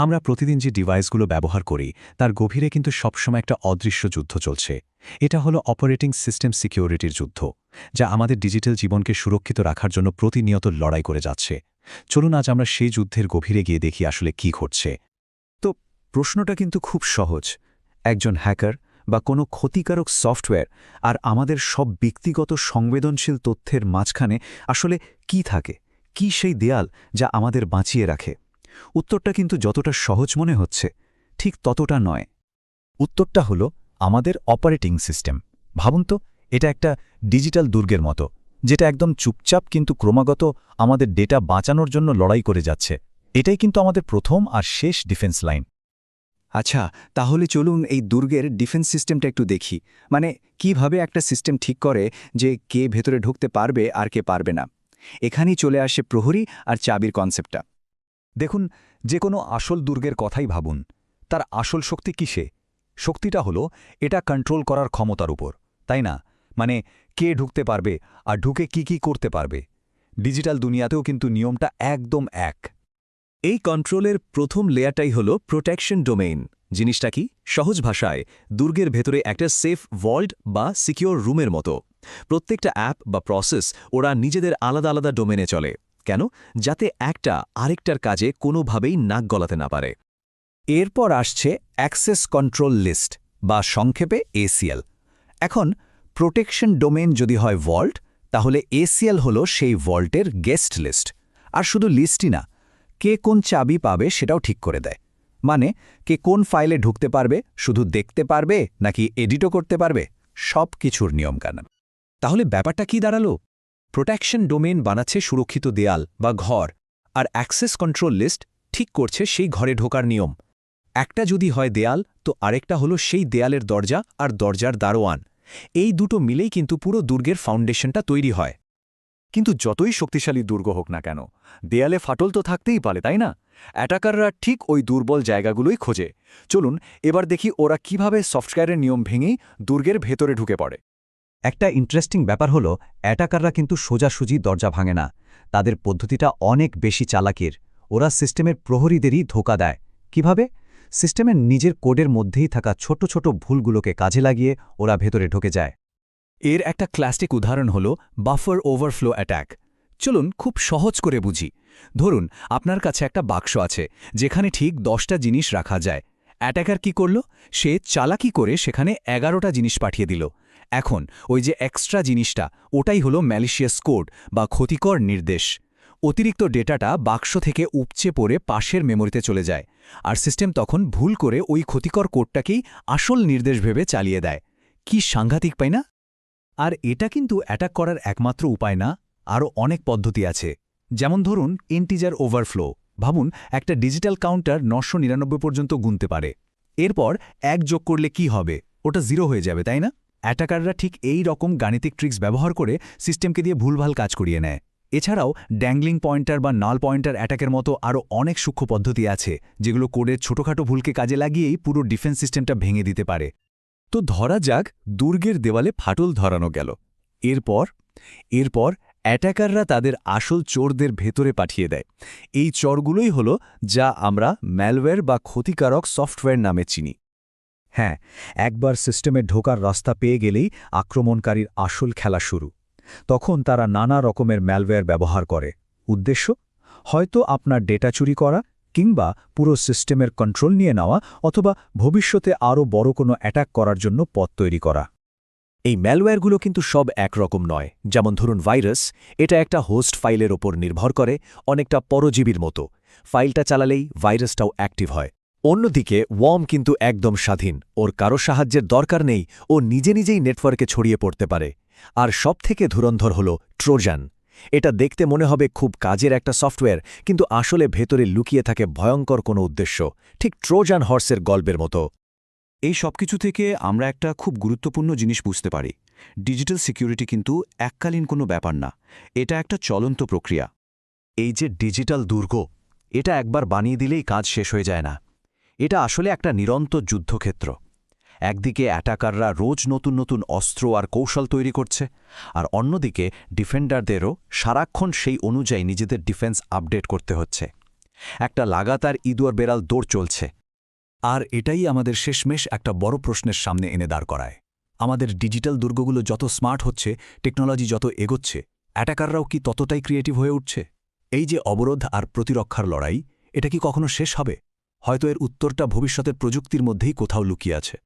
আমরা প্রতিদিন যে ডিভাইসগুলো ব্যবহার করি তার গভীরে কিন্তু সবসময় একটা অদৃশ্য যুদ্ধ চলছে। এটা হলো অপারেটিং সিস্টেম সিকিউরিটির যুদ্ধ, যা আমাদের ডিজিটাল জীবনকে সুরক্ষিত রাখার জন্য প্রতিনিয়ত লড়াই করে যাচ্ছে। চলুন আজ আমরা সেই যুদ্ধের গভীরে গিয়ে দেখি আসলে কি ঘটছে। তো প্রশ্নটা কিন্তু খুব সহজ। একজন হ্যাকার বা কোনো ক্ষতিকারক সফটওয়্যার আর আমাদের সব ব্যক্তিগত সংবেদনশীল তথ্যের মাঝখানে আসলে কি থাকে? কি সেই দেয়াল যা আমাদের বাঁচিয়ে রাখে? উত্তরটা কিন্তু যতটা সহজ মনে হচ্ছে ঠিক ততটা নয়। উত্তরটা হলো আমাদের অপারেটিং সিস্টেম। ভাবুন তো, এটা একটা ডিজিটাল দুর্গের মতো, যেটা একদম চুপচাপ কিন্তু ক্রমাগত আমাদের ডেটা বাঁচানোর জন্য লড়াই করে যাচ্ছে। এটাই কিন্তু আমাদের প্রথম আর শেষ ডিফেন্স লাইন। আচ্ছা, তাহলে চলুন এই দুর্গের ডিফেন্স সিস্টেমটা একটু দেখি। মানে কিভাবে একটা সিস্টেম ঠিক করে যে কে ভেতরে ঢুকতে পারবে আর কে পারবে না। এখানেই চলে আসে প্রহরী আর চাবির কনসেপ্টটা। দেখুন, যে কোনো আসল দুর্গের কথাই ভাবুন। তার আসল শক্তি কিসে? শক্তিটা হলো এটা কন্ট্রোল করার ক্ষমতার উপর, তাই না? মানে কে ঢুকতে পারবে আর ঢুকে কি করতে পারবে। ডিজিটাল দুনিয়াতেও কিন্তু নিয়মটা একদম এক। এই কন্ট্রোলের প্রথম লেয়ারটাই হলো প্রোটেকশন ডোমেইন। জিনিসটা কি? সহজ ভাষায় দুর্গের ভেতরে একটা সেফ ভল্ট বা সিকিউর রুমের মতো। প্রত্যেকটা অ্যাপ বা প্রসেস ওরা নিজেদের আলাদা আলাদা ডোমেনে চলে। কেন? যাতে একটা আরেকটার কাজে কোনোভাবেই নাক গলাতে না পারে। এরপর আসছে অ্যাক্সেস কন্ট্রোল লিস্ট বা সংক্ষেপে এসিএল। এখন প্রোটেকশন ডোমেন যদি হয় ভল্ট, তাহলে এসিএল হলো সেই ভল্টের গেস্ট লিস্ট। আর শুধু লিস্টই না, কে কোন চাবি পাবে সেটাও ঠিক করে দেয়। মানে কে কোন ফাইলে ঢুকতে পারবে, শুধু দেখতে পারবে নাকি এডিটও করতে পারবে, সব কিছুর নিয়মকানুন। তাহলে ব্যাপারটা কি দাঁড়ালো? প্রোটেকশন ডোমেন বানাচ্ছে সুরক্ষিত দেয়াল বা ঘর, আর অ্যাক্সেস কন্ট্রোল লিস্ট ঠিক করছে সেই ঘরে ঢোকার নিয়ম। একটা যদি হয় দেয়াল, তো আরেকটা হলো সেই দেয়ালের দরজা আর দরজার দারোয়ান। এই দুটো মিলেই কিন্তু পুরো দুর্গের ফাউন্ডেশনটা তৈরি হয়। কিন্তু যতই শক্তিশালী দুর্গ হোক না কেন, দেয়ালে ফাটল তো থাকতেই পারে, তাই না? অ্যাটাকাররা ঠিক ওই দুর্বল জায়গাগুলোই খোঁজে। চলুন এবার দেখি ওরা কিভাবে সফটওয়্যারের নিয়ম ভেঙেই দুর্গের ভেতরে ঢুকে পড়ে। একটা ইন্টারেস্টিং ব্যাপার হলো, অ্যাটাকাররা কিন্তু সোজাসুজি দরজা ভাঙে না। তাদের পদ্ধতিটা অনেক বেশি চালাকির। ওরা সিস্টেমের প্রহরীদেরই ধোঁকা দেয়। কিভাবে? সিস্টেমের নিজের কোডের মধ্যেই থাকা ছোট ছোট ভুলগুলোকে কাজে লাগিয়ে ওরা ভেতরে ঢুকে যায়। এর একটা ক্লাসিক উদাহরণ হল বাফার ওভারফ্লো অ্যাটাক। চলুন খুব সহজ করে বুঝি। ধরুন আপনার কাছে একটা বাক্স আছে যেখানে ঠিক 10টা জিনিস রাখা যায়। অ্যাটাকার কি করল? সে চালাকি করে সেখানে 11টা জিনিস পাঠিয়ে দিল। এখন ওই যে এক্সট্রা জিনিসটা, ওটাই হলো ম্যালিশিয়াস কোড বা ক্ষতিকর নির্দেশ। অতিরিক্ত ডেটাটা বাক্স থেকে উপচে পড়ে পাশের মেমোরিতে চলে যায়, আর সিস্টেম তখন ভুল করে ওই ক্ষতিকর কোডটাকেই আসল নির্দেশ ভেবে চালিয়ে দেয়। কি সাংঘাতিক, পাই না? আর এটা কিন্তু অ্যাটাক করার একমাত্র উপায় না, আরও অনেক পদ্ধতি আছে। যেমন ধরুন ইন্টিজার ওভারফ্লো। ভাবুন, একটা ডিজিটাল কাউন্টার 999 পর্যন্ত গুনতে পারে। এরপর 1 যোগ করলে কি হবে? ওটা 0 হয়ে যাবে, তাই না? অ্যাটাকাররা ঠিক এই রকম গাণিতিক ট্রিক্স ব্যবহার করে সিস্টেমকে দিয়ে ভুলভাল কাজ করিয়ে নেয়। এছাড়াও ড্যাংলিং পয়েন্টার বা নাল পয়েন্টার অ্যাটাকের মতো আরও অনেক সূক্ষ্ম পদ্ধতি আছে, যেগুলো কোডের ছোটখাটো ভুলকে কাজে লাগিয়েই পুরো ডিফেন্স সিস্টেমটা ভেঙে দিতে পারে। তো ধরা যাক দুর্গের দেওয়ালে ফাটল ধরানো গেল। এরপর অ্যাটাকাররা তাদের আসল চোরদের ভেতরে পাঠিয়ে দেয়। এই চরগুলোই হলো যা আমরা ম্যালওয়্যার বা ক্ষতিকারক সফটওয়্যার নামে চিনি। হ্যাঁ, একবার সিস্টেমে ঢোকার রাস্তা পেয়ে গেলেই আক্রমণকারীর আসল খেলা শুরু। তখন তারা নানা রকমের ম্যালওয়্যার ব্যবহার করে। উদ্দেশ্য? হয়তো আপনার ডেটা চুরি করা, কিংবা পুরো সিস্টেমের কন্ট্রোল নিয়ে নেওয়া, অথবা ভবিষ্যতে আরও বড় কোনো অ্যাটাক করার জন্য পথ তৈরি করা। এই ম্যালওয়্যারগুলো কিন্তু সব একরকম নয়। যেমন ধরুন ভাইরাস, এটা একটা হোস্ট ফাইলের ওপর নির্ভর করে, অনেকটা পরজীবীর মতো। ফাইলটা চালালেই ভাইরাসটাও অ্যাক্টিভ হয়। অন্যদিকে ওয়ার্ম কিন্তু একদম স্বাধীন, ওর কারো সাহায্যের দরকার নেই, ও নিজে নিজেই নেটওয়ার্কে ছড়িয়ে পড়তে পারে। আর সবথেকে ধুরন্ধর হল ট্রোজান। এটা দেখতে মনে হবে খুব কাজের একটা সফটওয়্যার, কিন্তু আসলে ভেতরে লুকিয়ে থাকে ভয়ঙ্কর কোনো উদ্দেশ্য, ঠিক ট্রোজান হর্সের গল্পের মতো। এই সবকিছু থেকে আমরা একটা খুব গুরুত্বপূর্ণ জিনিস বুঝতে পারি। ডিজিটাল সিকিউরিটি কিন্তু এককালীন কোনো ব্যাপার না, এটা একটা চলন্ত প্রক্রিয়া। এই যে ডিজিটাল দুর্গ, এটা একবার বানিয়ে দিলেই কাজ শেষ হয়ে যায় না। এটা আসলে একটা নিরন্তর যুদ্ধক্ষেত্র। একদিকে অ্যাটাকাররা রোজ নতুন নতুন অস্ত্র আর কৌশল তৈরি করছে, আর অন্যদিকে ডিফেন্ডারদেরও সারাক্ষণ সেই অনুযায়ী নিজেদের ডিফেন্স আপডেট করতে হচ্ছে। একটা লাগাতার ইঁদুর বেড়াল দৌড় চলছে। আর এটাই আমাদের শেষমেশ একটা বড় প্রশ্নের সামনে এনে দাঁড় করায়। আমাদের ডিজিটাল দুর্গগুলো যত স্মার্ট হচ্ছে, টেকনোলজি যত এগোচ্ছে, অ্যাটাকাররাও কি ততটাই ক্রিয়েটিভ হয়ে উঠছে? এই যে অবরোধ আর প্রতিরক্ষার লড়াই, এটা কি কখনো শেষ হবে? হয়তো এর উত্তরটা ভবিষ্যতের প্রযুক্তির মধ্যেই কোথাও লুকিয়ে আছে।